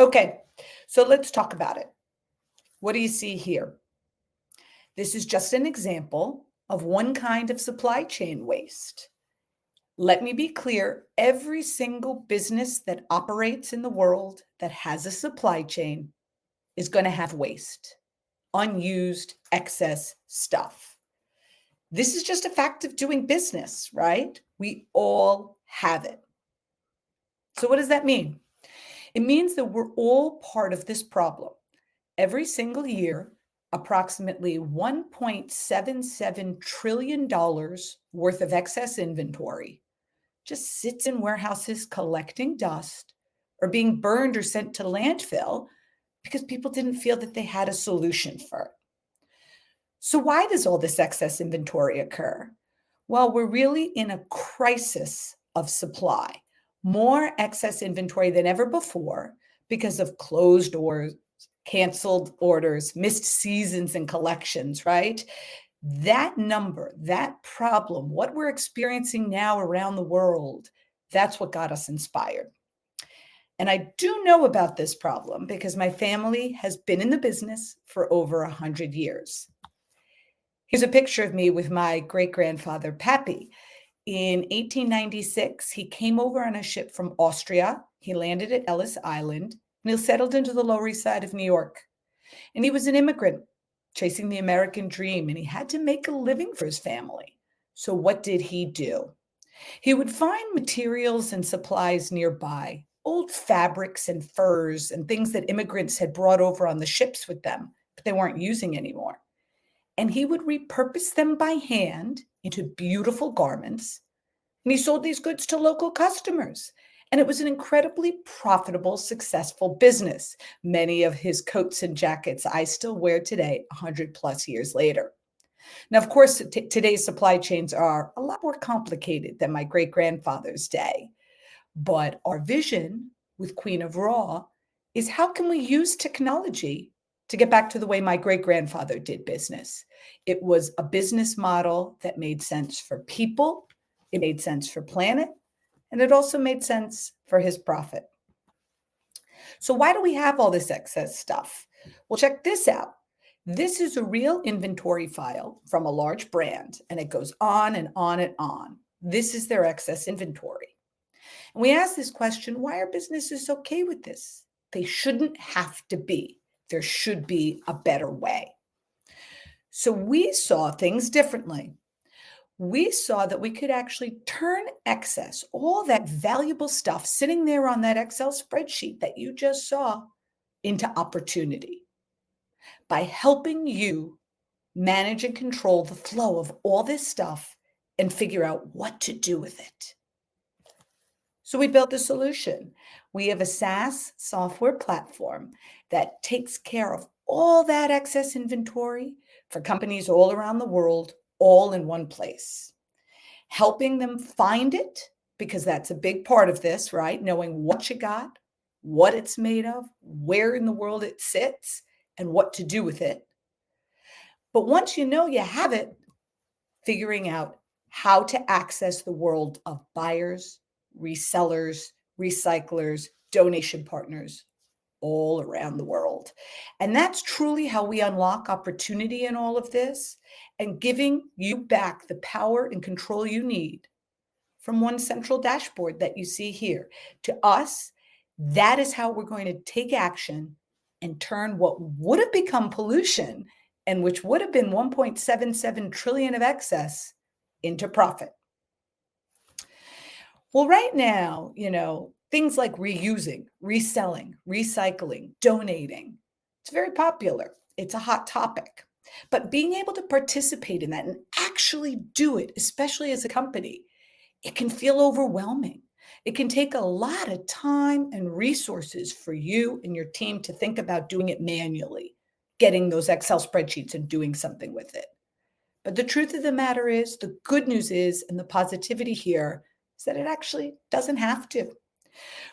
Okay, so let's talk about it. What do you see here? This is just an example of one kind of supply chain waste. Let me be clear, every single business that operates in the world that has a supply chain is going to have waste, unused excess stuff. This is just a fact of doing business, right? We all have it. So what does that mean? It means that we're all part of this problem. Every single year, approximately $1.77 trillion worth of excess inventory just sits in warehouses collecting dust or being burned or sent to landfill because people didn't feel that they had a solution for it. So why does all this excess inventory occur? Well, we're really in a crisis of supply, more excess inventory than ever before because of closed doors, canceled orders, missed seasons and collections, right? That number, that problem, what we're experiencing now around the world, that's what got us inspired. And I do know about this problem because my family has been in the business for over 100 years. Here's a picture of me with my great-grandfather, Pappy. In 1896, he came over on a ship from Austria. He landed at Ellis Island, and he settled into the Lower East Side of New York. And he was an immigrant chasing the American dream, and he had to make a living for his family. So what did he do? He would find materials and supplies nearby, old fabrics and furs and things that immigrants had brought over on the ships with them, but they weren't using anymore. And he would repurpose them by hand into beautiful garments. And he sold these goods to local customers. And it was an incredibly profitable, successful business. Many of his coats and jackets I still wear today, 100 plus years later. Now, of course, today's supply chains are a lot more complicated than my great-grandfather's day. But our vision with Queen of Raw is how can we use technology to get back to the way my great-grandfather did business? It was a business model that made sense for people, it made sense for planet, and it also made sense for his profit. So why do we have all this excess stuff? Well, check this out. This is a real inventory file from a large brand, and it goes on and on and on. This is their excess inventory. And we ask this question, why are businesses okay with this? They shouldn't have to be. There should be a better way. So we saw things differently. We saw that we could actually turn excess, all that valuable stuff sitting there on that Excel spreadsheet that you just saw, into opportunity by helping you manage and control the flow of all this stuff and figure out what to do with it. So we built a solution. We have a SaaS software platform that takes care of all that excess inventory for companies all around the world, all in one place, helping them find it, because that's a big part of this, right? Knowing what you got, what it's made of, where in the world it sits, and what to do with it. But once you know you have it, figuring out how to access the world of buyers, resellers, recyclers, donation partners all around the world. And that's truly how we unlock opportunity in all of this and giving you back the power and control you need from one central dashboard that you see here. To us, that is how we're going to take action and turn what would have become pollution and which would have been 1.77 trillion of excess into profit. Well, right now, things like reusing, reselling, recycling, donating, it's very popular. It's a hot topic. But being able to participate in that and actually do it, especially as a company, it can feel overwhelming. It can take a lot of time and resources for you and your team to think about doing it manually, getting those Excel spreadsheets and doing something with it. But the truth of the matter is, the good news is, and the positivity here, is that it actually doesn't have to.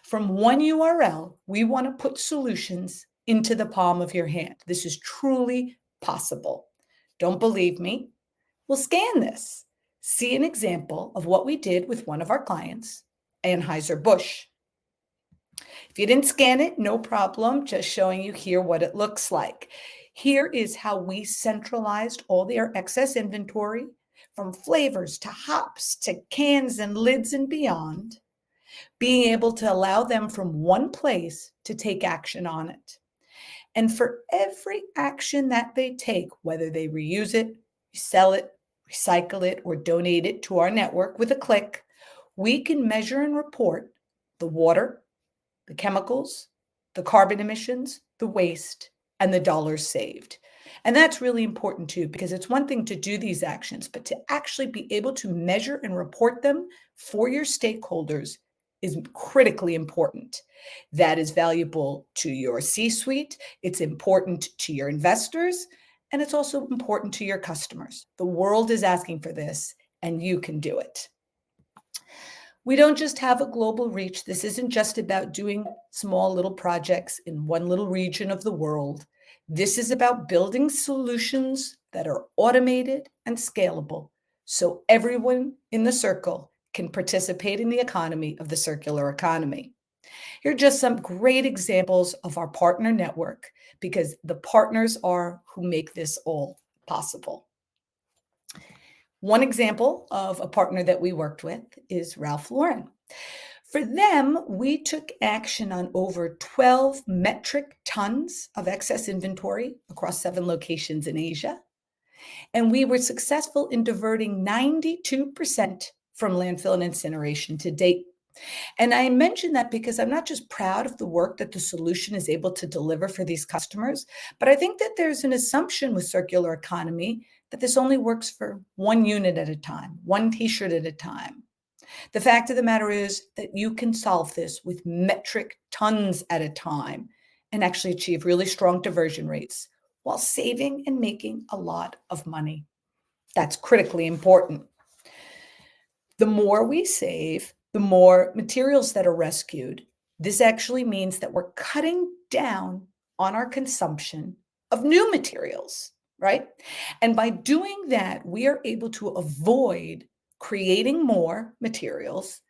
From one URL, we want to put solutions into the palm of your hand. This is truly possible. Don't believe me? Well, scan this. See an example of what we did with one of our clients, Anheuser-Busch. If If you didn't scan it, no problem, just showing you here what it looks like. Here is how we centralized all their excess inventory, from flavors to hops to cans and lids and beyond, being able to allow them from one place to take action on it. And for every action that they take, whether they reuse it, sell it, recycle it, or donate it to our network with a click, we can measure and report the water, the chemicals, the carbon emissions, the waste, and the dollars saved. And that's really important too, because it's one thing to do these actions, but to actually be able to measure and report them for your stakeholders is critically important. That is valuable to your C-suite, it's important to your investors, and it's also important to your customers. The world is asking for this, and you can do it. We don't just have a global reach. This isn't just about doing small little projects in one little region of the world. This is about building solutions that are automated and scalable so everyone in the circle can participate in the economy of the circular economy. Here are just some great examples of our partner network, because the partners are who make this all possible. One example of a partner that we worked with is Ralph Lauren. For them, we took action on over 12 metric tons of excess inventory across 7 locations in Asia. And we were successful in diverting 92% from landfill and incineration to date. And I mention that because I'm not just proud of the work that the solution is able to deliver for these customers, but I think that there's an assumption with circular economy that this only works for one unit at a time, one t-shirt at a time. The fact of the matter is that you can solve this with metric tons at a time and actually achieve really strong diversion rates while saving and making a lot of money. That's critically important. The more we save, the more materials that are rescued. This actually means that we're cutting down on our consumption of new materials, right? And by doing that, we are able to avoid creating more materials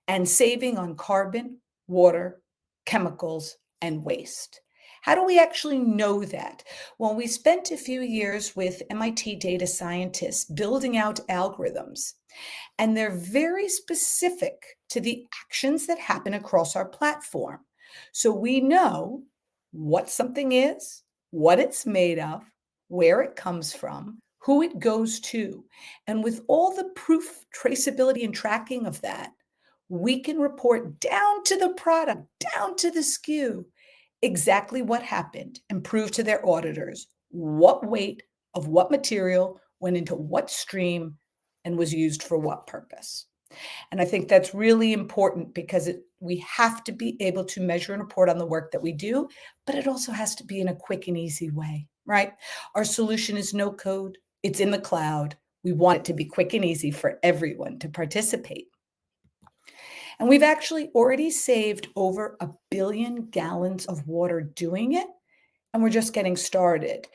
and saving on carbon, water, chemicals, and waste. How do we actually know that? Well, we spent a few years with MIT data scientists building out algorithms, and they're very specific to the actions that happen across our platform. So we know what something is, what it's made of, where it comes from, who it goes to. And with all the proof, traceability, and tracking of that, we can report down to the product, down to the SKU, exactly what happened and prove to their auditors what weight of what material went into what stream and was used for what purpose. And I think that's really important because we have to be able to measure and report on the work that we do, but it also has to be in a quick and easy way, right? Our solution is no code, it's in the cloud. We want it to be quick and easy for everyone to participate. And we've actually already saved over 1 billion gallons of water doing it, and we're just getting started.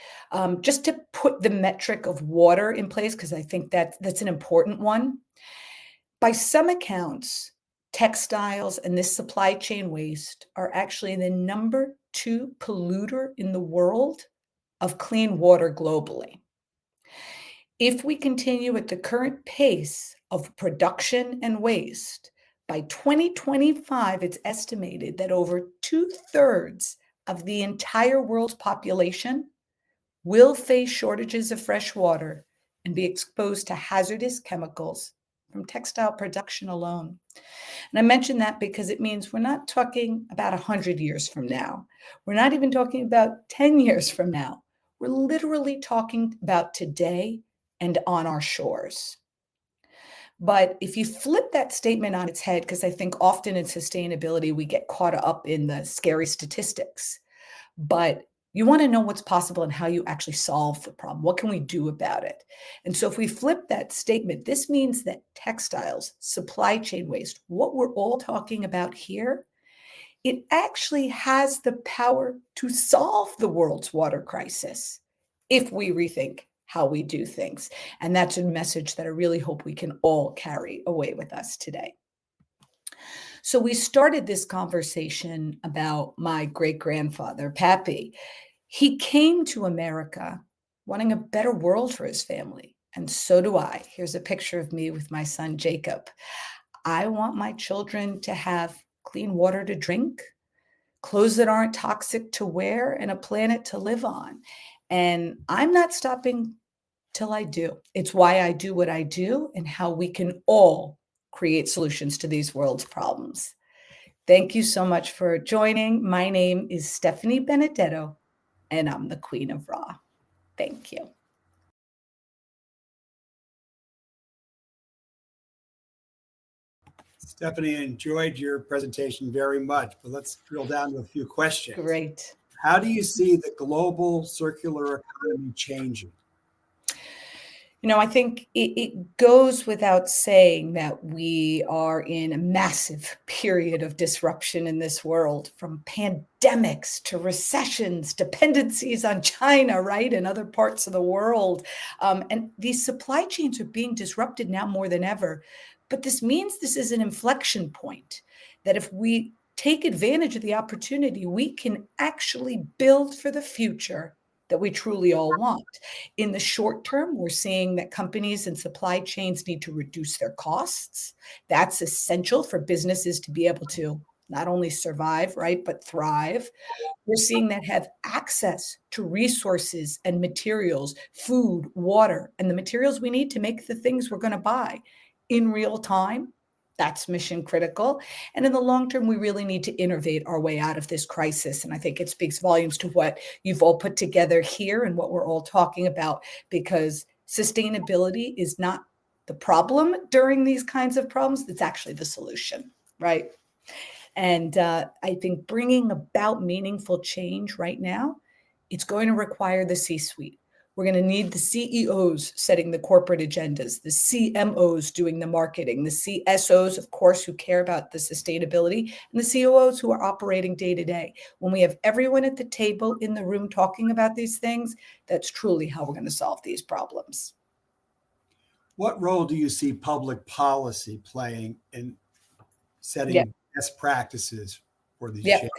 Just to put the metric of water in place, because I think that's an important one. By some accounts, textiles and this supply chain waste are actually the number 2 polluter in the world of clean water globally. If we continue at the current pace of production and waste, by 2025, it's estimated that over 2/3 of the entire world's population will face shortages of fresh water and be exposed to hazardous chemicals from textile production alone. And I mention that because it means we're not talking about 100 years from now. We're not even talking about 10 years from now. We're literally talking about today and on our shores. But if you flip that statement on its head, because I think often in sustainability, we get caught up in the scary statistics, but you want to know what's possible and how you actually solve the problem. What can we do about it? And so if we flip that statement, this means that textiles, supply chain waste, what we're all talking about here, it actually has the power to solve the world's water crisis if we rethink how we do things. And that's a message that I really hope we can all carry away with us today. So we started this conversation about my great grandfather, Pappy. He came to America wanting a better world for his family. And so do I. Here's a picture of me with my son, Jacob. I want my children to have clean water to drink, clothes that aren't toxic to wear, and a planet to live on. And I'm not stopping till I do. It's why I do what I do and how we can all create solutions to these world's problems. Thank you so much for joining. My name is Stephanie Benedetto, and I'm the Queen of Raw. Thank you. Stephanie, I enjoyed your presentation very much, but let's drill down to a few questions. Great. How do you see the global circular economy changing? I think it goes without saying that we are in a massive period of disruption in this world, from pandemics to recessions, dependencies on China, right, and other parts of the world. And these supply chains are being disrupted now more than ever. But this means this is an inflection point, that if we take advantage of the opportunity, we can actually build for the future that we truly all want. In the short term, we're seeing that companies and supply chains need to reduce their costs. That's essential for businesses to be able to not only survive, right, but thrive. We're seeing that have access to resources and materials, food, water, and the materials we need to make the things we're going to buy in real time. That's mission critical. And in the long term, we really need to innovate our way out of this crisis. And I think it speaks volumes to what you've all put together here and what we're all talking about, because sustainability is not the problem during these kinds of problems. It's actually the solution, right? And I think bringing about meaningful change right now, it's going to require the C-suite. We're going to need the CEOs setting the corporate agendas, the CMOs doing the marketing, the CSOs, of course, who care about the sustainability, and the COOs who are operating day to day. When we have everyone at the table in the room talking about these things, that's truly how we're going to solve these problems. What role do you see public policy playing in Yeah. setting best practices for these Yeah. changes?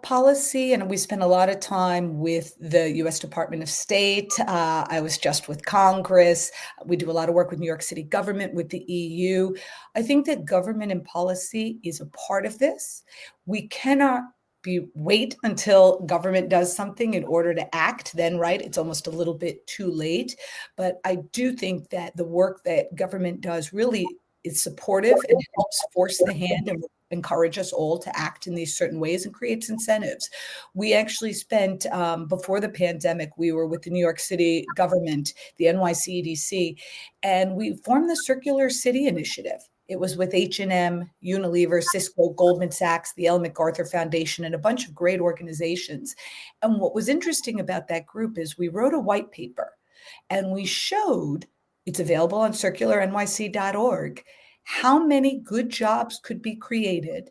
Policy, and we spend a lot of time with the US Department of State. I was just with Congress. We do a lot of work with New York City government, with the EU. I think that government and policy is a part of this. We cannot wait until government does something in order to act, then, right? It's almost a little bit too late. But I do think that the work that government does really is supportive and helps force the hand and encourage us all to act in these certain ways and creates incentives. We actually spent, before the pandemic, we were with the New York City government, the NYCDC, and we formed the Circular City Initiative. It was with H&M, Unilever, Cisco, Goldman Sachs, the Ellen MacArthur Foundation, and a bunch of great organizations. And what was interesting about that group is we wrote a white paper and we showed, it's available on circularnyc.org, how many good jobs could be created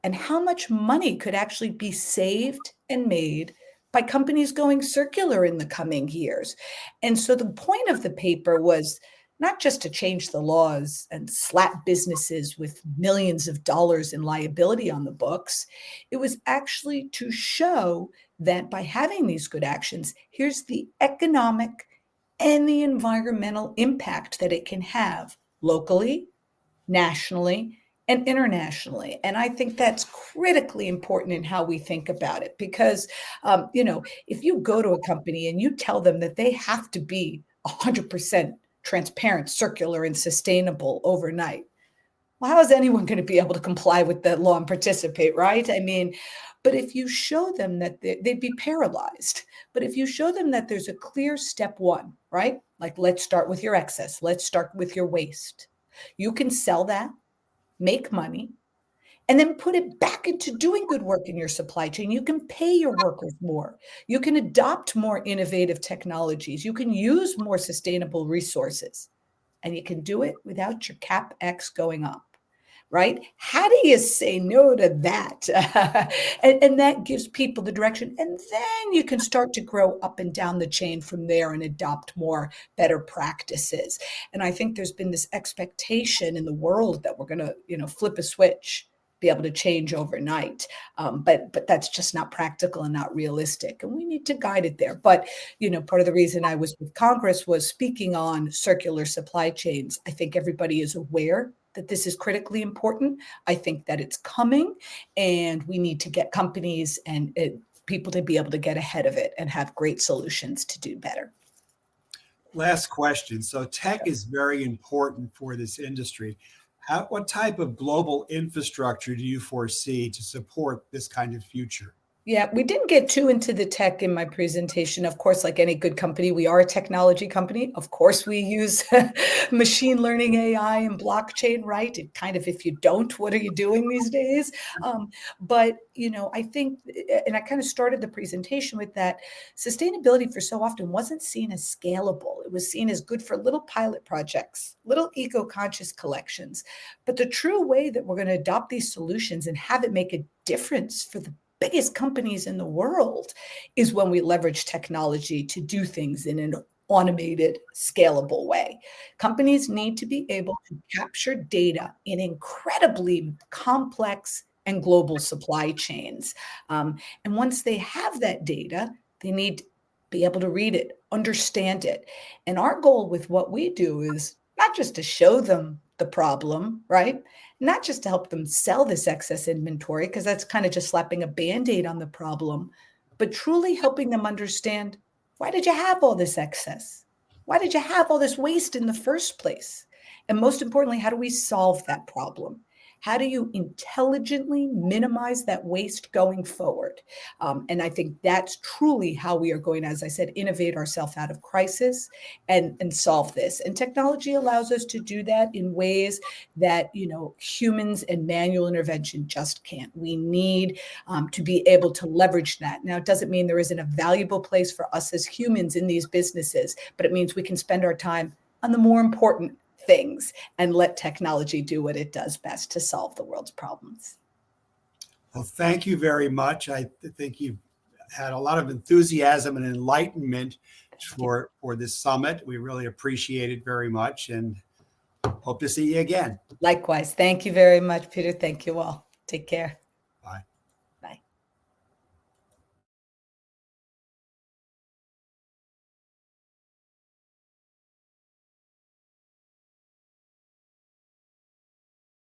and how much money could actually be saved and made by companies going circular in the coming years. And so the point of the paper was not just to change the laws and slap businesses with millions of dollars in liability on the books. It was actually to show that by having these good actions, here's the economic and the environmental impact that it can have locally, nationally, and internationally. And I think that's critically important in how we think about it, because, if you go to a company and you tell them that they have to be 100% transparent, circular, and sustainable overnight, well, how is anyone going to be able to comply with that law and participate, right? I mean, but if you show them that they'd be paralyzed. But if you show them that there's a clear step one, right? Like, let's start with your excess. Let's start with your waste. You can sell that, make money, and then put it back into doing good work in your supply chain. You can pay your workers more. You can adopt more innovative technologies. You can use more sustainable resources. And you can do it without your CapEx going up. Right? How do you say no to that? And that gives people the direction. And then you can start to grow up and down the chain from there and adopt more better practices. And I think there's been this expectation in the world that we're going to, flip a switch be able to change overnight. But that's just not practical and not realistic. And we need to guide it there. But, part of the reason I was with Congress was speaking on circular supply chains. I think everybody is aware that this is critically important. I think that it's coming, and we need to get companies and people to be able to get ahead of it and have great solutions to do better. Last question. So tech is very important for this industry. What type of global infrastructure do you foresee to support this kind of future? Yeah, we didn't get too into the tech in my presentation. Of course, like any good company, we are a technology company. Of course, we use machine learning, AI, and blockchain, right? It kind of, if you don't, what are you doing these days? But, I think, and I kind of started the presentation with that, sustainability for so often wasn't seen as scalable. It was seen as good for little pilot projects, little eco-conscious collections. But the true way that we're going to adopt these solutions and have it make a difference for the biggest companies in the world is when we leverage technology to do things in an automated, scalable way. Companies need to be able to capture data in incredibly complex and global supply chains. And once they have that data, they need to be able to read it, understand it. And our goal with what we do is not just to show them the problem, right? Not just to help them sell this excess inventory, because that's kind of just slapping a band-aid on the problem, but truly helping them understand, why did you have all this excess? Why did you have all this waste in the first place? And most importantly, how do we solve that problem? How do you intelligently minimize that waste going forward? And I think that's truly how we are going to, as I said, innovate ourselves out of crisis and solve this. And technology allows us to do that in ways that, humans and manual intervention just can't. We need to be able to leverage that. Now, it doesn't mean there isn't a valuable place for us as humans in these businesses, but it means we can spend our time on the more important things and let technology do what it does best to solve the world's problems. Well, thank you very much. I think you've had a lot of enthusiasm and enlightenment for this summit. We really appreciate it very much and hope to see you again. Likewise. Thank you very much, Peter. Thank you all. Take care.